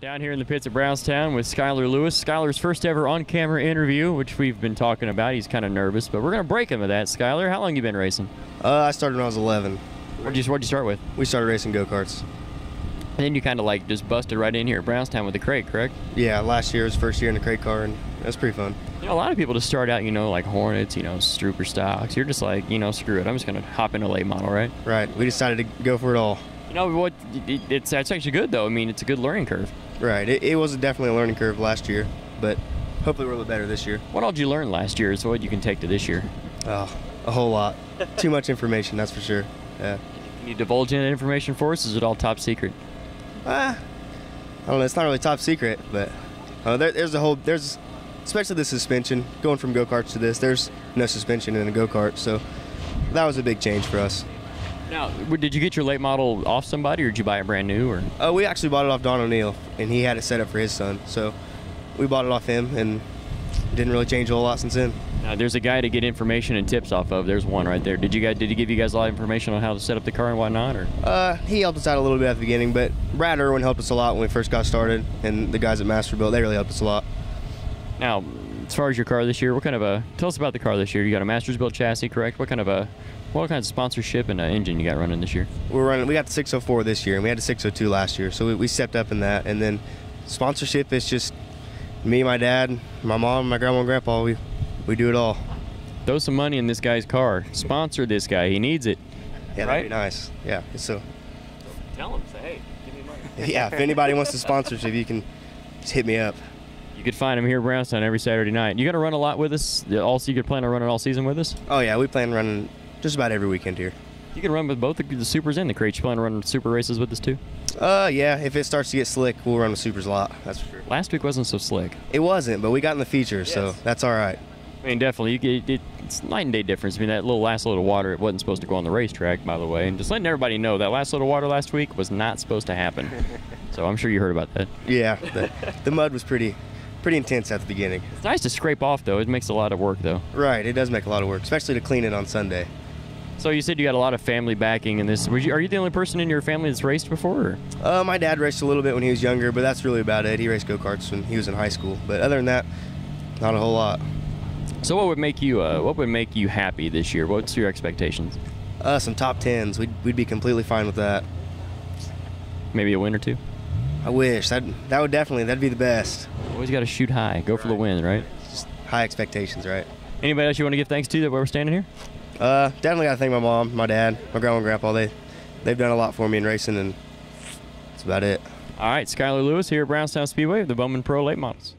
Down here in the pits at Brownstown with Skyller Lewis. Skyler's first ever on-camera interview, which we've been talking about. He's kind of nervous, but we're going to break him with that. Skyler, how long you been racing? I started when I was 11. What'd you start with? We started racing go-karts. And then you kind of like just busted right in here at Brownstown with the crate, correct? Yeah, last year was first year in the crate car, and it was pretty fun. You know, a lot of people just start out, like Hornets, Strooper stocks. You're just like, screw it. I'm just going to hop into a late model, right? Right. We decided to go for it all. You know what? That's actually good, though. I mean, it's a good learning curve. Right. It was definitely a learning curve last year, but hopefully we're a little better this year. What all did you learn last year is what you can take to this year? Oh, a whole lot. Too much information, that's for sure. Yeah. Can you divulge any information for us? Is it all top secret? I don't know. It's not really top secret, but there's especially the suspension. Going from go-karts to this, there's no suspension in a go-kart, so that was a big change for us. Now, did you get your late model off somebody, or did you buy it brand new? Or we actually bought it off Don O'Neill, and he had it set up for his son, so we bought it off him, and didn't really change a whole lot since then. Now, there's a guy to get information and tips off of. There's one right there. Did he give you guys a lot of information on how to set up the car and whatnot? Or he helped us out a little bit at the beginning, but Brad Irwin helped us a lot when we first got started, and the guys at Masterbuilt, they really helped us a lot. Now, as far as your car this year, what kind of tell us about the car this year? You got a Mastersbuilt chassis, correct? What kind of sponsorship and engine you got running this year? We got the 604 this year, and we had the 602 last year, so we stepped up in that. And then sponsorship is just me, my dad, my mom, my grandma and grandpa. We do it all. Throw some money in this guy's car. Sponsor this guy. He needs it. Yeah, right? That'd be nice. Yeah. So tell him, say, hey, give me money. Yeah, if anybody wants a sponsorship, you can just hit me up. You could find him here at Brownstown every Saturday night. You got to run a lot with us? You could plan on running all season with us? Oh, yeah. We plan on running just about every weekend here. You can run with both the supers and the crates. You plan on running super races with us too? Yeah. If it starts to get slick, we'll run the supers a lot. That's for sure. Last week wasn't so slick. It wasn't, but we got in the features, so that's all right. I mean, definitely. It's night and day difference. I mean, that last load of water, it wasn't supposed to go on the racetrack, by the way. And just letting everybody know, that last load of water last week was not supposed to happen. So I'm sure you heard about that. Yeah. The mud was pretty intense at the beginning. It's nice to scrape off, though. It makes a lot of work, though. Right. It does make a lot of work, especially to clean it on Sunday. So you said you got a lot of family backing in this. Are you the only person in your family that's raced before? Or? My dad raced a little bit when he was younger, but that's really about it. He raced go-karts when he was in high school. But other than that, not a whole lot. So what would make you happy this year? What's your expectations? Some top 10s. We'd be completely fine with that. Maybe a win or two? I wish. That'd be the best. Always got to shoot high. Go for the win, right? Just high expectations, right? Anybody else you want to give thanks to that we're standing here? Definitely got to thank my mom, my dad, my grandma and grandpa. They've done a lot for me in racing, and that's about it. All right, Skyller Lewis here at Brownstown Speedway with the Bowman Pro Late Models.